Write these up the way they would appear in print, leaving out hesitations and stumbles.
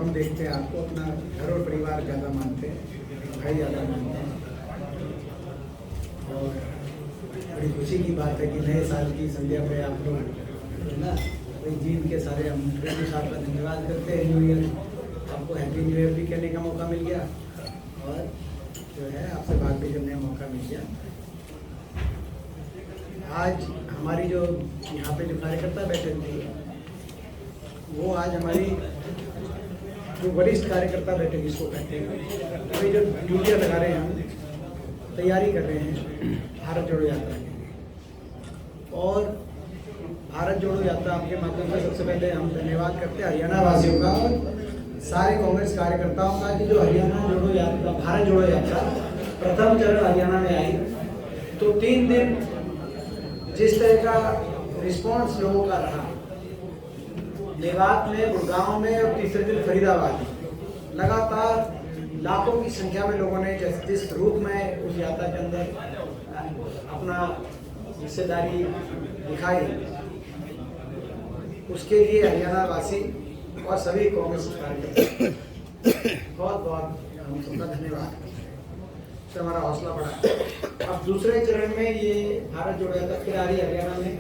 कम देखते हैं, आपको अपना घर और परिवार ज़्यादा मानते हैं, भाई ज़्यादा मानते हैं। और बड़ी खुशी की बात है कि नए साल की संध्या पे आप लोग है ना वही जीन के सारे हम रेडियो साहब का धन्यवाद करते हैं। न्यू ईयर आपको हैप्पी न्यू ईयर भी कहने का मौका मिल गया और जो है आपसे बात भी करने का मौका मिल गया। आज हमारी जो यहाँ पे जो कार्यकर्ता बैठे थे वो आज हमारी जो वरिष्ठ कार्यकर्ता बैठे जिसको कहते हैं वे जो ड्यूटियाँ लगा रहे हैं, हम तैयारी कर रहे हैं भारत जोड़ो यात्रा के लिए। और भारत जोड़ो यात्रा आपके माध्यम से सबसे पहले हम धन्यवाद करते हैं हरियाणा वासियों का और सारे कांग्रेस कार्यकर्ताओं का कि जो हरियाणा जोड़ो यात्रा भारत जोड़ो यात्रा प्रथम चरण हरियाणा में आई तो 3 दिन जिस तरह का रिस्पॉन्स लोगों का रहा, मेवात में, गुड़गांव में और तीसरे दिन फरीदाबाद में लगातार लाखों की संख्या में लोगों ने जिस रूप में उस यात्रा के अंदर अपना हिस्सेदारी दिखाई, उसके लिए हरियाणा वासी और सभी कांग्रेस कार्यकर्ता बहुत बहुत हम सबका धन्यवाद से हमारा हौसला बढ़ा। अब दूसरे चरण में ये भारत जोड़ो यात्रा फिर आ रही हरियाणा में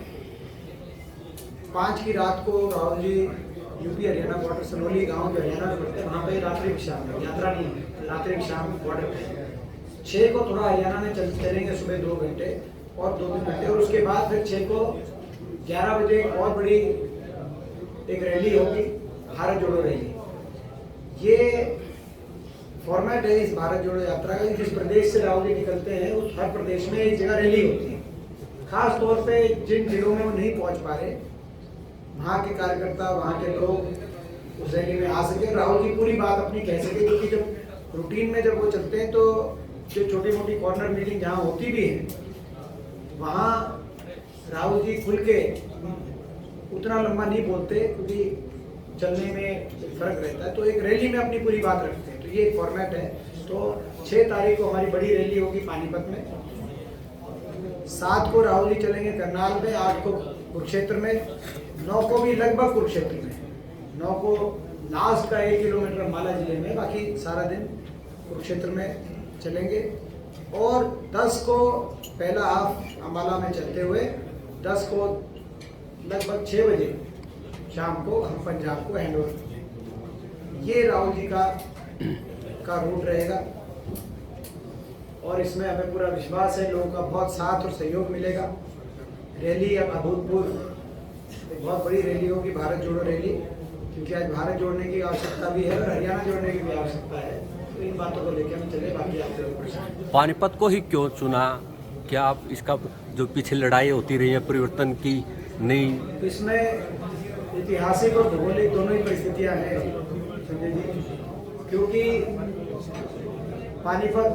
5 की रात को राहुल जी यूपी हरियाणा बॉर्डर सनोली गांव जो हरियाणा में पड़ते हैं वहाँ पे रात्रि विश्राम है, यात्रा नहीं है, रात्रि विश्राम बॉर्डर पे 6 को थोड़ा हरियाणा में चलेंगे सुबह 2 घंटे और 2-3 घंटे और उसके बाद फिर 6 को 11 बजे एक और बड़ी एक रैली होगी, भारत जोड़ो रैली। ये फॉर्मेट है इस भारत जोड़ो यात्रा का, जिस प्रदेश से राहुल जी निकलते हैं उस हर प्रदेश में एक जगह रैली होती है। खास तौर पे जिन जिलों में वो नहीं पहुंच पा रहे वहाँ के कार्यकर्ता, वहाँ के लोग उस रैली में आ सके, राहुल जी पूरी बात अपनी कह सके। क्योंकि जब रूटीन में जब वो चलते हैं तो जो छोटी मोटी कॉर्नर मीटिंग जहाँ होती भी है वहाँ राहुल जी खुल के उतना लंबा नहीं बोलते क्योंकि चलने में फर्क रहता है, तो एक रैली में अपनी पूरी बात रखते हैं। तो ये एक फॉर्मेट है। तो 6 तारीख को हमारी बड़ी रैली होगी पानीपत में, 7 को राहुल जी चलेंगे करनाल में, 8 को कुरुक्षेत्र में, 9 को भी लगभग कुरुक्षेत्र में, 9 को लास्ट का 1 किलोमीटर अम्बाला जिले में, बाकी सारा दिन कुरुक्षेत्र में चलेंगे। और 10 को पहला हाफ अम्बाला में चलते हुए 10 को लगभग 6 बजे शाम को हम पंजाब को हैंड ओवर करेंगे। ये राहुल जी का रूट रहेगा और इसमें हमें पूरा विश्वास है, लोगों का बहुत साथ और सहयोग मिलेगा। रैली अब अभूतपूर्व एक बहुत बड़ी रैली होगी, भारत जोड़ो रैली, क्योंकि आज भारत जोड़ने की आवश्यकता भी है और हरियाणा जोड़ने की भी आवश्यकता है। तो इन बातों को लेकर हम चले। बाकी आपसे प्रश्न, पानीपत को ही क्यों चुना? क्या आप इसका जो पीछे लड़ाई होती रही है परिवर्तन की नहीं? इसमें ऐतिहासिक और भौगोलिक दोनों ही परिस्थितियां हैं संजय जी। क्योंकि पानीपत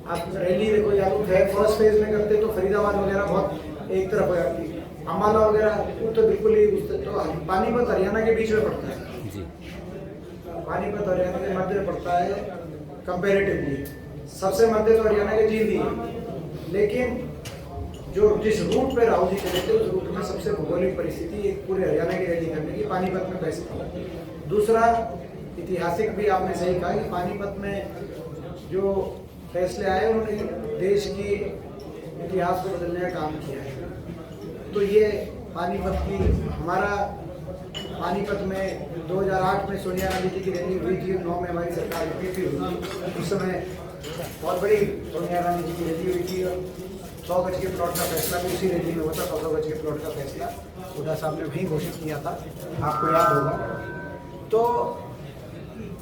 आप रैली देखो या तो फर्स्ट फेज में करते तो फरीदाबाद वगैरह बहुत एक तरफ हो जाती, अम्बाला वगैरह तो बिल्कुल ही तो पानीपत हरियाणा के बीच में पड़ता है जी। पानीपत हरियाणा के मध्य में पड़ता है कंपेरेटिवली, सबसे मध्य तो हरियाणा के जींद ही है। लेकिन जो जिस रूट पे राहुल जी चले थे उस रूट में सबसे भौगोलिक परिस्थिति एक पूरे हरियाणा की रैली करने की पानीपत में बेस्ट थी। दूसरा ऐतिहासिक भी आपने सही कहा कि पानीपत में जो फैसले आए उन्होंने देश की इतिहास को बदलने का काम किया है। तो ये पानीपत की हमारा पानीपत में 2008 में सोनिया गांधी जी की रैली हुई थी, 9 में हमारी सरकार हुई थी, उस समय बहुत बड़ी सोनिया गांधी जी की रैली हुई थी और 100 गज के प्लॉट का फैसला भी उसी रैली में हुआ था। 100 गज के प्लॉट का फैसला हुड्डा साहब ने वहीं घोषित किया था, आपको याद होगा।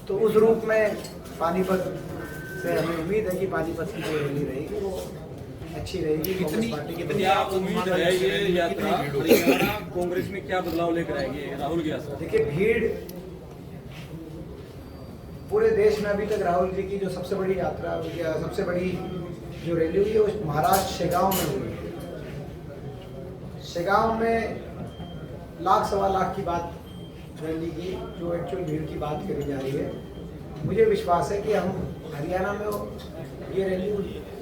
तो उस रूप में पानीपत से हमें उम्मीद है कि पानीपत की जो रैली रहेगी वो अच्छी रहेगी। कितनी आप उम्मीद है ये यात्रा हरियाणा कांग्रेस में क्या बदलाव लेकर आएगी राहुल की यात्रा? देखिए, भीड़ पूरे देश में अभी तक राहुल जी की जो सबसे बड़ी यात्रा हुई है, सबसे बड़ी जो रैली हुई है वो महाराष्ट्र शेगांव में हुई है। शेगांव में 1-1.25 लाख की बात रैली की जो एक्चुअल भीड़ की बात करी जा रही है मुझे विश्वास है कि हम हरियाणा में ये रैली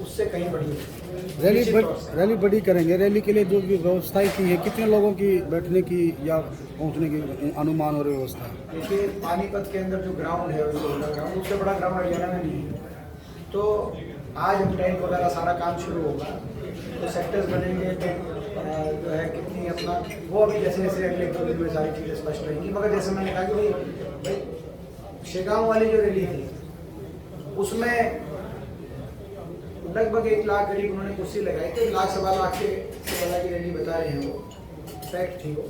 उससे कहीं बड़ी है। निश्चित तौर से। रैली बड़ी करेंगे। रैली के लिए जो भी व्यवस्थाएं की है, कितने लोगों की बैठने की या पहुंचने की अनुमान और व्यवस्था है? देखिए पानीपत के अंदर जो ग्राउंड है ग्राउंड उससे बड़ा ग्राउंड हरियाणा में नहीं है। तो आज हम टेंट वगैरह सारा काम शुरू होगा, तो सेक्टर्स बनेंगे, जो है कितनी अपना वो अभी जैसे जैसे अगले 2 दिन में सारी चीज़ें स्पष्ट रहेंगी। मगर जैसे मैंने कहा कि भाई शेगांव वाली जो रैली थी उसमें लगभग 1 लाख करीब उन्होंने कुर्सी लगाई, तो 1 लाख सवा लाख से ज़्यादा की रैली बता रहे हैं, वो फैक्ट थी वो।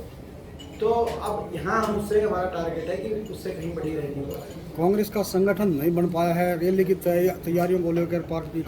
तो अब यहाँ हम उससे हमारा टारगेट है कि उससे कहीं बड़ी रैली हो। कांग्रेस का संगठन नहीं बन पाया है। रैली की तैयारियों को लेकर पार्टी